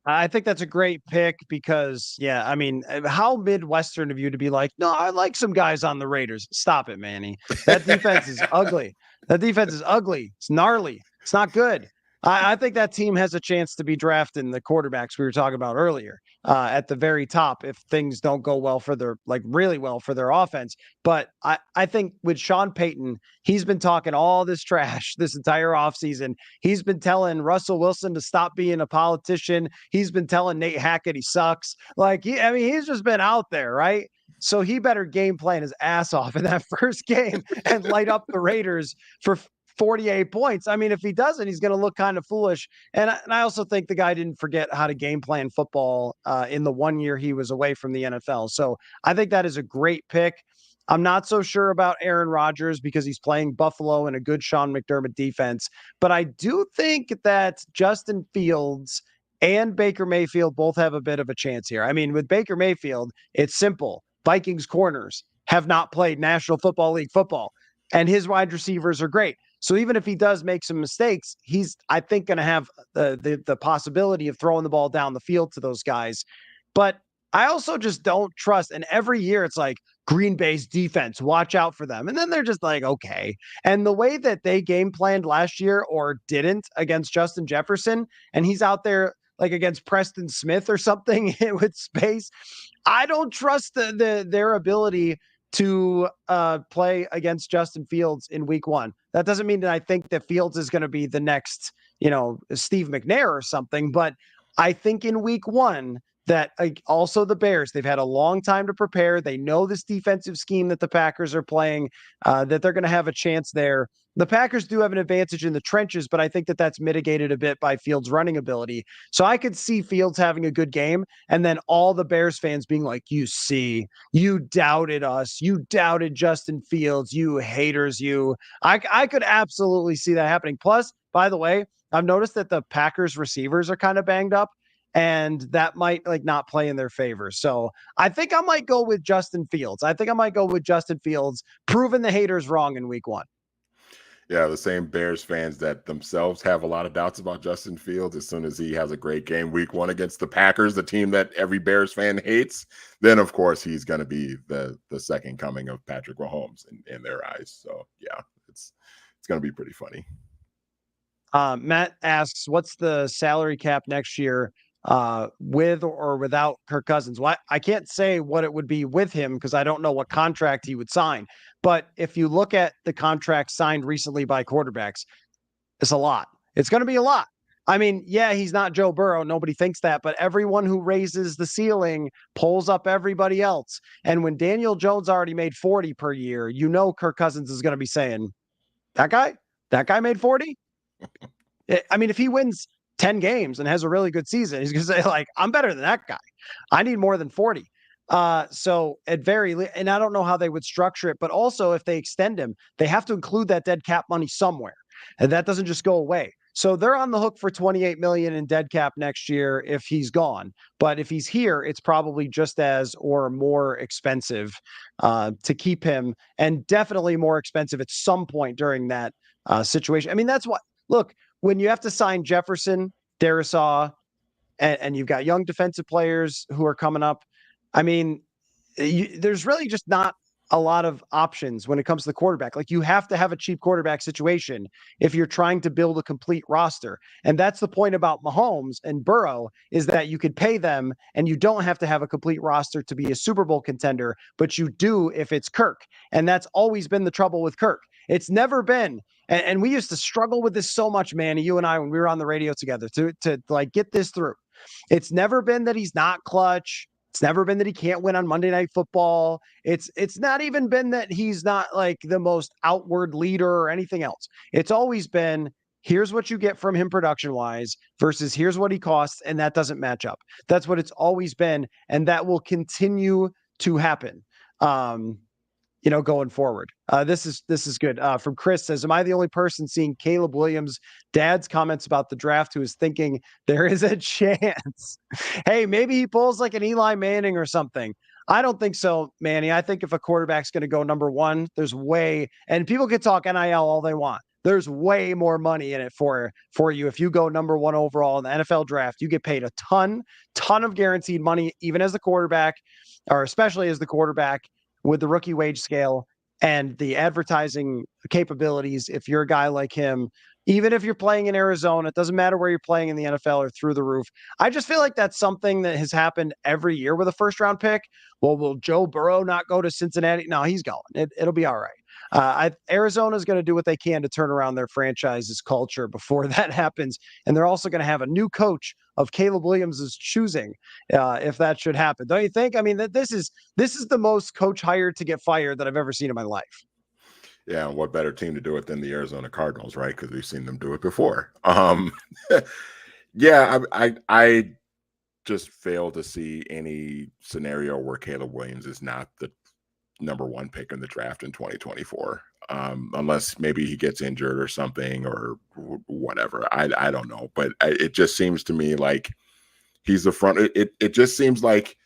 I think that's a great pick because, I mean, how Midwestern of you to be like, no, I like some guys on the Raiders. Stop it, Manny. That defense is ugly. That defense is ugly. It's gnarly. It's not good. I think that team has a chance to be drafting the quarterbacks we were talking about earlier at the very top if things don't go well for their, like really well for their offense. But I think with Sean Payton, he's been talking all this trash this entire offseason. He's been telling Russell Wilson to stop being a politician. He's been telling Nate Hackett he sucks. Like, he's just been out there, right? So he better game plan his ass off in that first game and light up the Raiders for 48 points. I mean, if he doesn't, he's going to look kind of foolish. And I also think the guy didn't forget how to game plan football in the 1 year he was away from the NFL. So I think that is a great pick. I'm not so sure about Aaron Rodgers because he's playing Buffalo and a good Sean McDermott defense. But I do think that Justin Fields and Baker Mayfield both have a bit of a chance here. I mean, with Baker Mayfield, it's simple. Vikings corners have not played National Football League football, and his wide receivers are great. So even if he does make some mistakes, he's, I think, going to have the possibility of throwing the ball down the field to those guys. But I also just don't trust. And every year it's like Green Bay's defense, watch out for them. And then they're just like, okay. And the way that they game planned last year or didn't against Justin Jefferson, and he's out there like against Preston Smith or something with space, I don't trust their ability to play against Justin Fields in week 1. That doesn't mean that I think that Fields is going to be the next, Steve McNair or something, but I think in week 1 that also the Bears, they've had a long time to prepare. They know this defensive scheme that the Packers are playing, that they're going to have a chance there. The Packers do have an advantage in the trenches, but I think that that's mitigated a bit by Fields' running ability. So I could see Fields having a good game, and then all the Bears fans being like, you see, you doubted us. You doubted Justin Fields. You haters, you. I could absolutely see that happening. Plus, by the way, I've noticed that the Packers receivers are kind of banged up, and that might not play in their favor. So I think I might go with Justin Fields. Proving the haters wrong in week 1. Yeah, the same Bears fans that themselves have a lot of doubts about Justin Fields. As soon as he has a great game week 1 against the Packers, the team that every Bears fan hates, then of course he's going to be the second coming of Patrick Mahomes in their eyes. So yeah, it's going to be pretty funny. Matt asks, what's the salary cap next year with or without Kirk Cousins? Well, I can't say what it would be with him because I don't know what contract he would sign. But if you look at the contracts signed recently by quarterbacks, it's a lot. It's going to be a lot. I mean, yeah, he's not Joe Burrow. Nobody thinks that. But everyone who raises the ceiling pulls up everybody else. And when Daniel Jones already made 40 per year, Kirk Cousins is going to be saying, that guy made 40? I mean, if he wins 10 games and has a really good season, he's going to say, I'm better than that guy. I need more than 40. So and I don't know how they would structure it, but also if they extend him, they have to include that dead cap money somewhere, and that doesn't just go away. So they're on the hook for $28 million in dead cap next year if he's gone. But if he's here, it's probably just as or more expensive to keep him, and definitely more expensive at some point during that situation. I mean, that's what. Look, when you have to sign Jefferson, Darisaw, and you've got young defensive players who are coming up, I mean, there's really just not a lot of options when it comes to the quarterback. You have to have a cheap quarterback situation if you're trying to build a complete roster. And that's the point about Mahomes and Burrow, is that you could pay them and you don't have to have a complete roster to be a Super Bowl contender, but you do if it's Kirk. And that's always been the trouble with Kirk. It's never been, and we used to struggle with this so much, Manny, you and I, when we were on the radio together to get this through. It's never been that he's not clutch. It's never been that he can't win on Monday Night Football. It's not even been that he's not the most outward leader or anything else. It's always been, here's what you get from him production-wise versus here's what he costs, and that doesn't match up. That's what it's always been, and that will continue to happen. Going forward. This is good. From Chris says, am I the only person seeing Caleb Williams' dad's comments about the draft who is thinking there is a chance? Hey, maybe he pulls like an Eli Manning or something. I don't think so, Manny. I think if a quarterback's going to go number 1, and people can talk NIL all they want. There's way more money in it for you. If you go number 1 overall in the NFL draft, you get paid a ton of guaranteed money, even as the quarterback, or especially as the quarterback, with the rookie wage scale and the advertising capabilities. If you're a guy like him, even if you're playing in Arizona, it doesn't matter where you're playing in the NFL or through the roof. I just feel like that's something that has happened every year with a first round pick. Well, will Joe Burrow not go to Cincinnati? No, he's going. It'll be all right. Arizona's going to do what they can to turn around their franchise's culture before that happens. And they're also going to have a new coach of Caleb Williams' choosing, if that should happen. Don't you think? I mean, this is the most coach hired to get fired that I've ever seen in my life. Yeah, and what better team to do it than the Arizona Cardinals, right? Because we've seen them do it before. Yeah, I just fail to see any scenario where Caleb Williams is not the number one pick in the draft in 2024, unless maybe he gets injured or something or whatever. I don't know, but it just seems to me like he's the front. It just seems like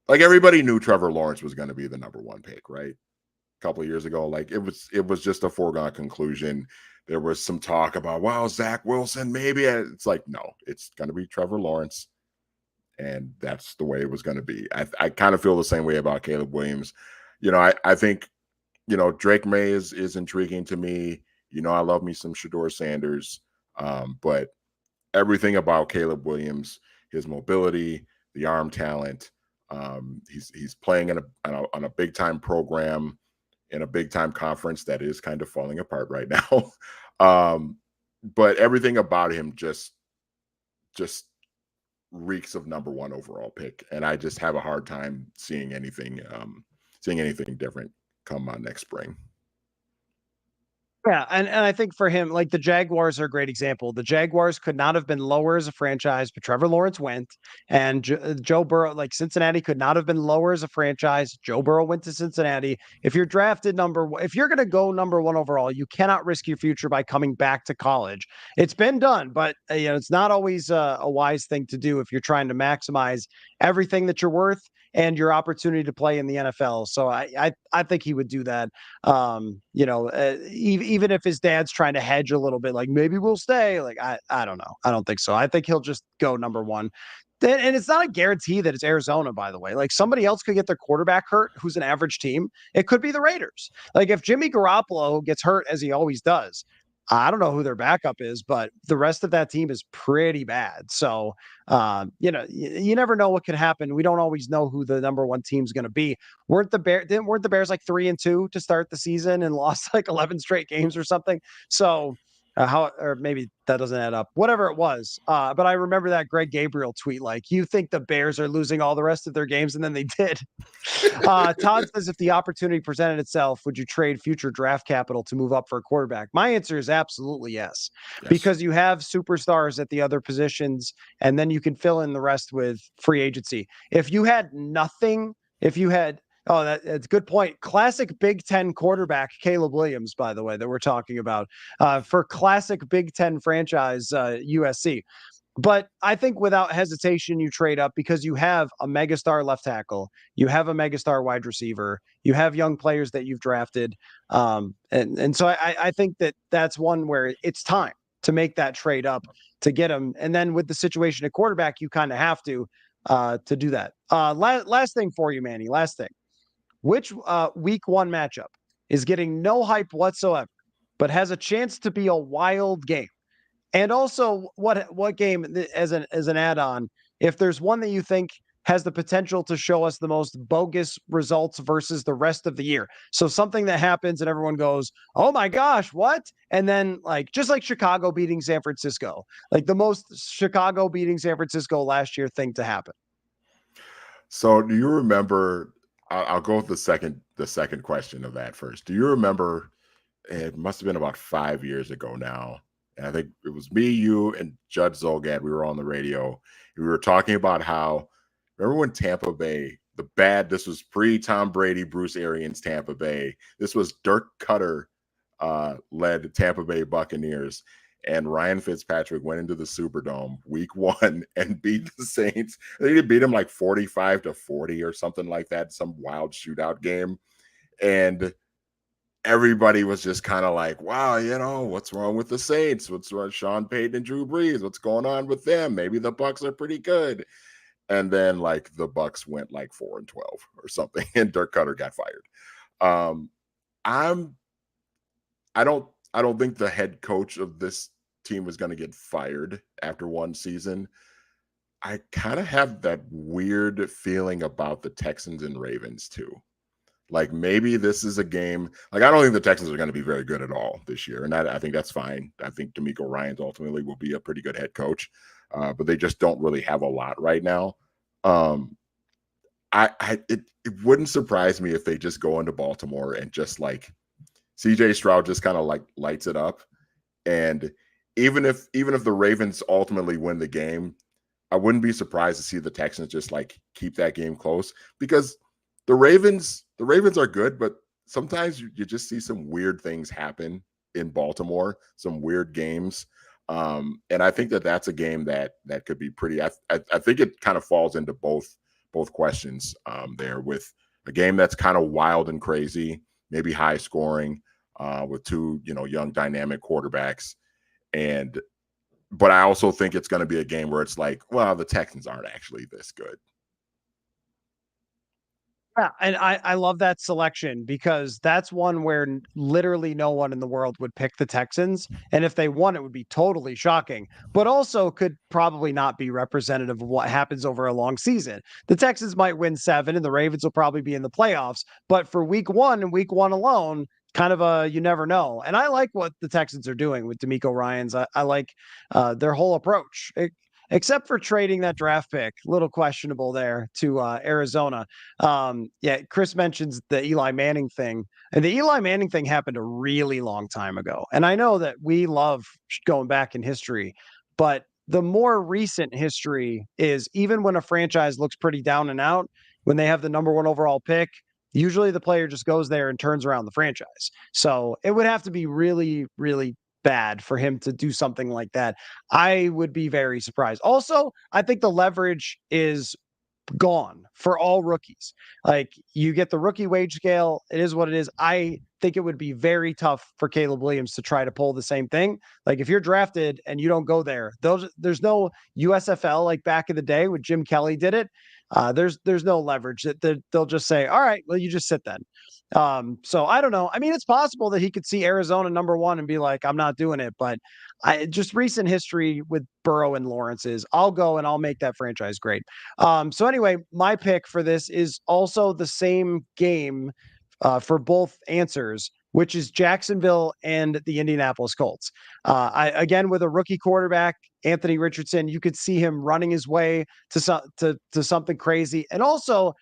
everybody knew Trevor Lawrence was going to be the number one pick, right? A couple of years ago, like it was just a foregone conclusion. There was some talk about, wow, Zach Wilson, maybe. It's like, no, it's going to be Trevor Lawrence. And that's the way it was going to be. I kind of feel the same way about Caleb Williams. I think, Drake May is intriguing to me. I love me some Shedeur Sanders. But everything about Caleb Williams, his mobility, the arm talent, he's playing on a big time program in a big time conference that is kind of falling apart right now. But everything about him just reeks of number one overall pick, and I just have a hard time seeing anything different come next spring. Yeah, and I think for him, like the Jaguars are a great example. The Jaguars could not have been lower as a franchise, but Trevor Lawrence went, and Joe Burrow, like Cincinnati could not have been lower as a franchise. Joe Burrow went to Cincinnati. If you're drafted if you're going to go number one overall, you cannot risk your future by coming back to college. It's been done, but it's not always a wise thing to do if you're trying to maximize everything that you're worth and your opportunity to play in the NFL. So I think he would do that. Even if his dad's trying to hedge a little bit, like maybe we'll stay. Like I don't know. I don't think so. I think he'll just go number one. And it's not a guarantee that it's Arizona, by the way. Like somebody else could get their quarterback hurt who's an average team. It could be the Raiders. Like if Jimmy Garoppolo gets hurt, as he always does, I don't know who their backup is, but the rest of that team is pretty bad. So, you never know what could happen. We don't always know who the number one team's going to be. Weren't the Bears like 3-2 to start the season and lost like 11 straight games or something? So, or maybe that doesn't add up, whatever it was. But I remember that Greg Gabriel tweet, like, you think the Bears are losing all the rest of their games, and then they did. Todd says, if the opportunity presented itself, would you trade future draft capital to move up for a quarterback? My answer is absolutely yes, because you have superstars at the other positions, and then you can fill in the rest with free agency. If you had nothing, that's a good point. Classic Big Ten quarterback, Caleb Williams, by the way, that we're talking about for classic Big Ten franchise, USC. But I think without hesitation, you trade up because you have a megastar left tackle, you have a megastar wide receiver, you have young players that you've drafted. And so I think that's one where it's time to make that trade up to get him. And then with the situation at quarterback, you kind of have to do that. Last thing for you, Manny, last thing. Which week one matchup is getting no hype whatsoever, but has a chance to be a wild game? And also, what game, as an add-on, if there's one that you think has the potential to show us the most bogus results versus the rest of the year. So something that happens and everyone goes, oh my gosh, what? And then just like Chicago beating San Francisco, like the most Chicago beating San Francisco last year thing to happen. So do you remember, I'll go with the second question of that first. Do you remember, it must have been about 5 years ago now, and I think it was me, you, and Judd Zolgad. We were on the radio. We were talking about how, remember when Tampa Bay, this was pre-Tom Brady, Bruce Arians Tampa Bay. This was Dirk Cutter led Tampa Bay Buccaneers. And Ryan Fitzpatrick went into the Superdome week one and beat the Saints. I think he beat them like 45-40 or something like that, some wild shootout game. And everybody was just kind of like, wow, what's wrong with the Saints? What's wrong with Sean Payton and Drew Brees? What's going on with them? Maybe the Bucs are pretty good. And then the Bucs went 4-12 or something, and Dirk Cutter got fired. I don't think the head coach of this team is going to get fired after one season. I kind of have that weird feeling about the Texans and Ravens too. Like maybe this is a game. Like I don't think the Texans are going to be very good at all this year, and I think that's fine. I think D'Amico Ryans ultimately will be a pretty good head coach, but they just don't really have a lot right now. It wouldn't surprise me if they just go into Baltimore and just like CJ Stroud just kind of like lights it up, and even if the Ravens ultimately win the game, I wouldn't be surprised to see the Texans just like keep that game close because the Ravens are good, but sometimes you just see some weird things happen in Baltimore, some weird games. And I think that's a game that could be pretty. I think it kind of falls into both questions there with a game that's kind of wild and crazy, maybe high scoring with two young dynamic quarterbacks, but I also think it's going to be a game where it's like, well, the Texans aren't actually this good. Yeah, and I love that selection because that's one where literally no one in the world would pick the Texans. And if they won, it would be totally shocking, but also could probably not be representative of what happens over a long season. The Texans might win 7 and the Ravens will probably be in the playoffs. But for week 1 and week 1 alone, kind of you never know. And I like what the Texans are doing with D'Amico Ryans. I like their whole approach. Except for trading that draft pick, a little questionable there to Arizona. Yeah, Chris mentions the Eli Manning thing, and the Eli Manning thing happened a really long time ago. And I know that we love going back in history, but the more recent history is even when a franchise looks pretty down and out, when they have the number 1 overall pick, usually the player just goes there and turns around the franchise. So it would have to be really, really bad for him to do something like that. I would be very surprised. Also, I think the leverage is gone for all rookies. Like you get the rookie wage scale. It is what it is. I think it would be very tough for Caleb Williams to try to pull the same thing. Like if you're drafted and you don't go there, there's no USFL like back in the day when Jim Kelly did it. There's no leverage that they'll just say, all right, well, you just sit then. So I don't know. I mean, it's possible that he could see Arizona number 1 and be like, I'm not doing it. But just recent history with Burrow and Lawrence is I'll go and I'll make that franchise great. So anyway, my pick for this is also the same game for both answers, which is Jacksonville and the Indianapolis Colts. Again, with a rookie quarterback, Anthony Richardson, you could see him running his way to something crazy. And also,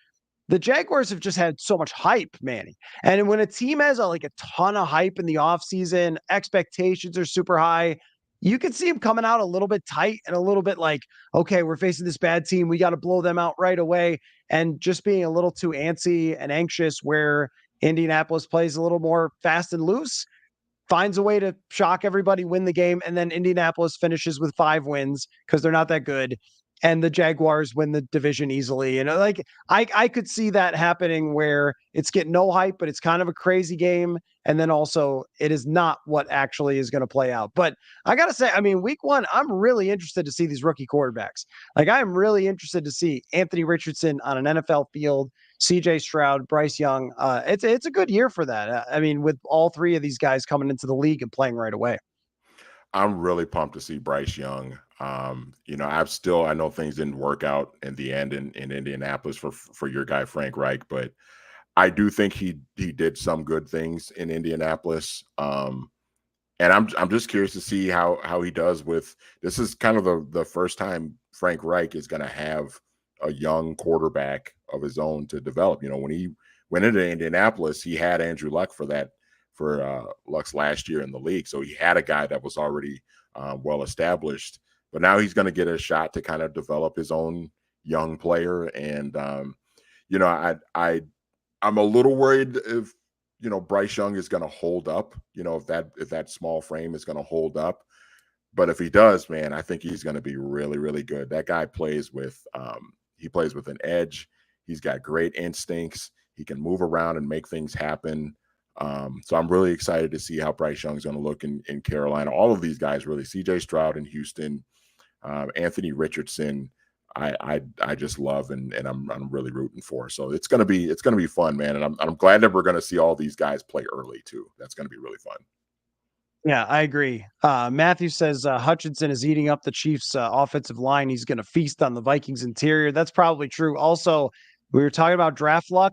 the Jaguars have just had so much hype, Manny. And when a team has a ton of hype in the offseason, expectations are super high. You can see them coming out a little bit tight and a little bit like, okay, we're facing this bad team. We got to blow them out right away. And just being a little too antsy and anxious where Indianapolis plays a little more fast and loose, finds a way to shock everybody, win the game, and then Indianapolis finishes with 5 wins because they're not that good. And the Jaguars win the division easily. And I could see that happening where it's getting no hype, but it's kind of a crazy game. And then also it is not what actually is going to play out. But I got to say, I mean, week 1, I'm really interested to see these rookie quarterbacks. Like I'm really interested to see Anthony Richardson on an NFL field, CJ Stroud, Bryce Young. It's a good year for that. I mean, with all 3 of these guys coming into the league and playing right away. I'm really pumped to see Bryce Young. I know things didn't work out in the end in Indianapolis for your guy Frank Reich, but I do think he did some good things in Indianapolis. And I'm just curious to see how he does with this. Is kind of the first time Frank Reich is going to have a young quarterback of his own to develop. When he went into Indianapolis, he had Andrew Luck for Luck's last year in the league. So he had a guy that was already well established, but now he's going to get a shot to kind of develop his own young player. And, I'm a little worried if, Bryce Young is going to hold up, if that small frame is going to hold up. But if he does, man, I think he's going to be really, really good. That guy plays with an edge. He's got great instincts. He can move around and make things happen. So I'm really excited to see how Bryce Young's going to look in Carolina. All of these guys, really, CJ Stroud in Houston, Anthony Richardson, I just love and I'm really rooting for. So it's gonna be fun, man. And I'm glad that we're gonna see all these guys play early too. That's gonna be really fun. Yeah, I agree. Matthew says Hutchinson is eating up the Chiefs' offensive line. He's going to feast on the Vikings interior. That's probably true. Also, we were talking about draft luck.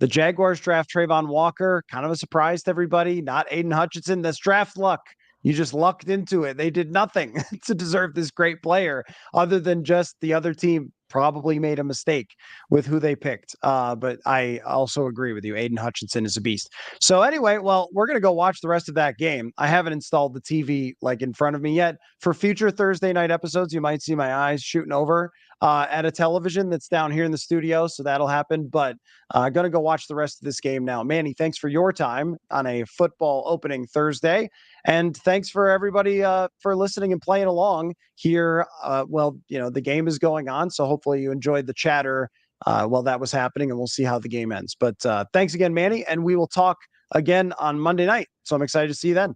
The Jaguars draft Trayvon Walker, kind of a surprise to everybody. Not Aiden Hutchinson. That's draft luck. You just lucked into it. They did nothing to deserve this great player other than just the other team probably made a mistake with who they picked. But I also agree with you. Aiden Hutchinson is a beast. So anyway, well, we're going to go watch the rest of that game. I haven't installed the TV like in front of me yet. For future Thursday night episodes, you might see my eyes shooting over at a television that's down here in the studio. So that'll happen. But I'm going to go watch the rest of this game now. Manny, thanks for your time on a football opening Thursday. And thanks for everybody for listening and playing along here. The game is going on. So hopefully you enjoyed the chatter while that was happening, and we'll see how the game ends. But thanks again, Manny. And we will talk again on Monday night. So I'm excited to see you then.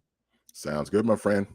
Sounds good, my friend.